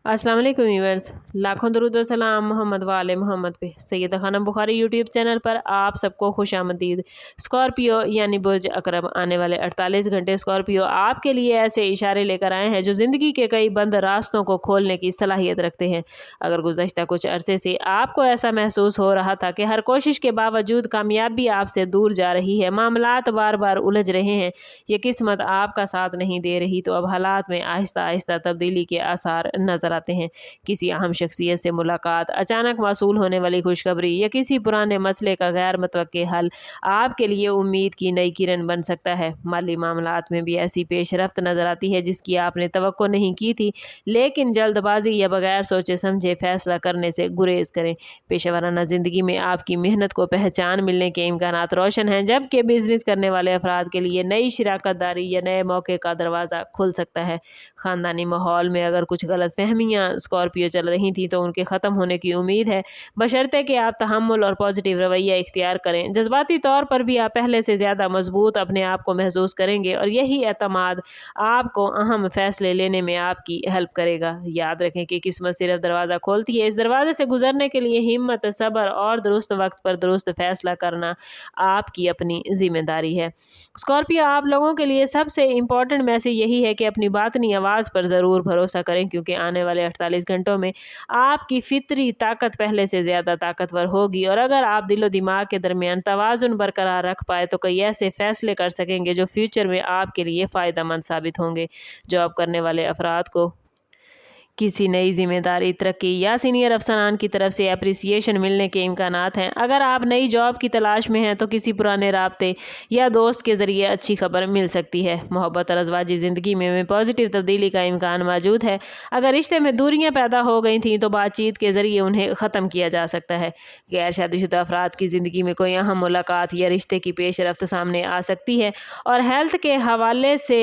अस्सलाम वालेकुम व्यूअर्स, लाखों दरूद व सलाम मोहम्मद वाले मोहम्मद पे। सैयदा खानम बुखारी यूट्यूब चैनल पर आप सबको खुशामदीद। स्कॉर्पियो यानी बुर्ज अकरम आने वाले 48 घंटे स्कॉर्पियो आपके लिए ऐसे इशारे लेकर आए हैं जो ज़िंदगी के कई बंद रास्तों को खोलने की सलाहियत रखते हैं। अगर गुज़श्ता कुछ अरसे से आपको ऐसा महसूस हो रहा था कि हर कोशिश के बावजूद कामयाबी आपसे दूर जा रही है, मामलात बार बार उलझ रहे हैं, ये किस्मत आपका साथ नहीं दे रही, तो अब हालात में आहिस्ता आहिस्ता तब्दीली के आसार नजर आते हैं। किसी अहम शख्सियत से मुलाकात, अचानक मौसूल होने वाली खुशखबरी या किसी पुराने मसले का गैर मुतवक्के हल आपके लिए उम्मीद की नई किरण बन सकता है। माली मामलात में भी ऐसी पेशरफ्त नजर आती है जिसकी आपने तवक्को नहीं की थी, लेकिन जल्दबाजी या बगैर सोचे समझे फैसला करने से गुरेज करें। पेशेवराना जिंदगी में आपकी मेहनत को पहचान मिलने के इम्कानात रोशन हैं, जबकि बिजनेस करने वाले अफराद के लिए नई शराकतदारी या नए मौके का दरवाज़ा खुल सकता है। ख़ानदानी माहौल में अगर कुछ गलत फहमियाँ स्कॉर्पियो चल रही थी तो उनके ख़त्म होने की उम्मीद है, बशर्ते कि आप तहम्मुल और पॉजिटिव रवैया इख्तियार करें। जज्बाती तौर पर भी आप पहले से ज़्यादा मजबूत अपने आप को महसूस करेंगे और यही एतमाद आपको अहम फैसले लेने में आपकी हेल्प करेगा। याद रखें कि किस्मत सिर्फ दरवाज़ा खोलती है, इस दरवाजे से गुजरने के लिए हिम्मत, सब्र और दुरुस्त वक्त पर दुरुस्त फैसला करना आपकी अपनी जिम्मेदारी है। स्कॉर्पियो आप लोगों के लिए सबसे इम्पोर्टेंट मैसेज यही है कि अपनी बातनी आवाज़ पर ज़रूर भरोसा करें, क्योंकि आने वाले 48 घंटों में आपकी फितरी ताकत पहले से ज़्यादा ताकतवर होगी। और अगर आप दिलो दिमाग के दरमियान तवाज़ुन बरकरार रख पाए तो कई ऐसे फैसले कर सकेंगे जो फ्यूचर में आपके लिए फ़ायदा मंद साबित होंगे। जॉब करने वाले अफराद को किसी नई जिम्मेदारी, तरक्की या सीनियर अफसरान की तरफ से अप्रिसिएशन मिलने के इम्कानात हैं। अगर आप नई जॉब की तलाश में हैं तो किसी पुराने राब्ते या दोस्त के ज़रिए अच्छी खबर मिल सकती है। मोहब्बत और अज़वाजी ज़िंदगी में पॉजिटिव तब्दीली का इम्कान मौजूद है। अगर रिश्ते में दूरियां पैदा हो गई थी तो बातचीत के ज़रिए उन्हें ख़त्म किया जा सकता है। गैर शादीशुदा अफराद की ज़िंदगी में कोई अहम मुलाकात या रिश्ते की पेश रफ्त सामने आ सकती है, और हेल्थ के हवाले से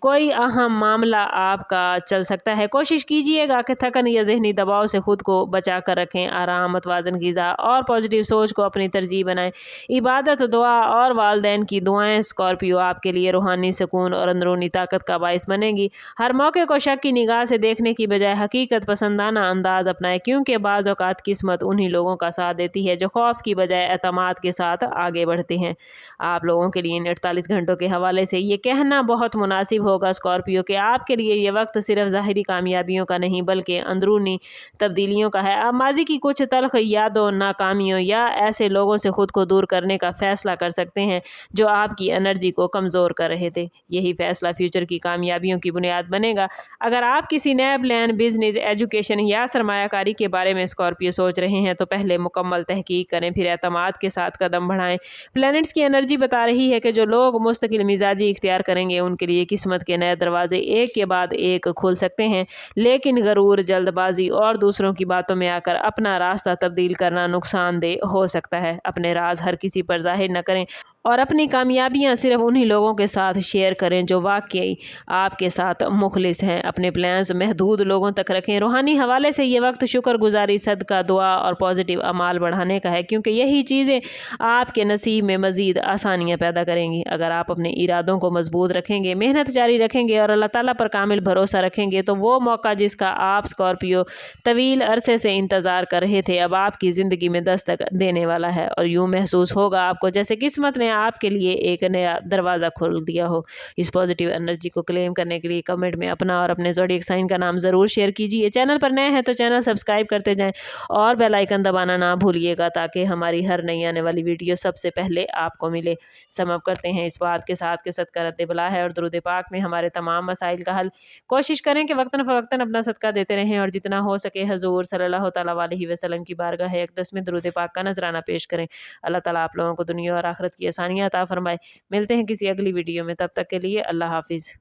कोई अहम मामला आपका चल सकता है। कोशिश कीजिएगा कि थकन या ज़हनी दबाव से ख़ुद को बचा कर रखें। आराम, मतवाज़न ग़िज़ा और पॉजिटिव सोच को अपनी तरजीह बनाएं। इबादत, दुआ और वालदैन की दुआएं स्कॉर्पियो आपके लिए रूहानी सुकून और अंदरूनी ताकत का बाइस बनेंगी। हर मौके को शक की निगाह से देखने की बजाय हकीकत पसंदाना अंदाज अपनाएं, क्योंकि बाज़ औक़ात किस्मत उन्हीं लोगों का साथ देती है जो खौफ की बजाय एतमाद के साथ आगे बढ़ते हैं। आप लोगों के लिए इन 48 घंटों के हवाले से ये कहना बहुत मुनासिब होगा स्कॉर्पियो के आपके लिए ये वक्त सिर्फ ज़ाहिरी कामयाबियों का नहीं बल्कि अंदरूनी तब्दीलियों का है। आप माजी की कुछ तल्ख यादों, नाकामियों या ऐसे लोगों से खुद को दूर करने का फैसला कर सकते हैं जो आपकी एनर्जी को कमज़ोर कर रहे थे। यही फैसला फ्यूचर की कामयाबियों की बुनियाद बनेगा। अगर आप किसी नए प्लान, बिजनेस, एजुकेशन या सरमायाकारी के बारे में स्कॉर्पियो सोच रहे हैं तो पहले मुकम्मल तहकीक करें, फिर एतमाद के साथ कदम बढ़ाएं। प्लैनेट्स की एनर्जी बता रही है कि जो लोग मुस्तकिल मिजाजी इख्तियार करेंगे उनके लिए किस्मत के नए दरवाजे एक के बाद एक खुल सकते हैं, लेकिन गरूर, जल्दबाजी और दूसरों की बातों में आकर अपना रास्ता तब्दील करना नुकसानदेह हो सकता है। अपने राज हर किसी पर जाहिर न करें और अपनी कामयाबियां सिर्फ उन्हीं लोगों के साथ शेयर करें जो वाकई आपके साथ मुखलिस हैं। अपने प्लान्स महदूद लोगों तक रखें। रूहानी हवाले से ये वक्त शुक्रगुजारी, सदका, दुआ और पॉजिटिव अमाल बढ़ाने का है, क्योंकि यही चीज़ें आपके नसीब में मज़ीद आसानियाँ पैदा करेंगी। अगर आप अपने इरादों को मजबूत रखेंगे, मेहनत जारी रखेंगे और अल्लाह ताला पर कामिल भरोसा रखेंगे तो वो मौका जिसका आप स्कॉर्पियो तवील अरसे से इंतज़ार कर रहे थे अब आपकी ज़िंदगी में दस्तक देने वाला है। और यूँ महसूस होगा आपको जैसे किस्मत ने आपके लिए एक नया दरवाज़ा खोल दिया हो। इस पॉजिटिव एनर्जी को क्लेम करने के लिए कमेंट में अपना और अपने ज़ोडिएक साइन का नाम ज़रूर शेयर कीजिए। चैनल पर नए हैं तो चैनल सब्सक्राइब करते जाएं और बेल आइकन दबाना ना भूलिएगा, ताकि हमारी हर नई आने वाली वीडियो सबसे पहले आपको मिले। समअप करते हैं इस बात के साथ कि सदका रद्द बला है और दुरूद पाक में हमारे तमाम मसाइल का हल। कोशिश करें कि वक्तन फ़वक्तन अपना सदका देते रहें और जितना हो सके हजूर सल्लल्लाहु तआला अलैहि वसल्लम की बारगाह अक़दस में दुरूद पाक का नजराना पेश करें। अल्लाह ताला आप लोगों को दुनिया और आखिरत की आसानियाँ अता फरमाए। मिलते हैं किसी अगली वीडियो में, तब तक के लिए अल्लाह हाफिज़।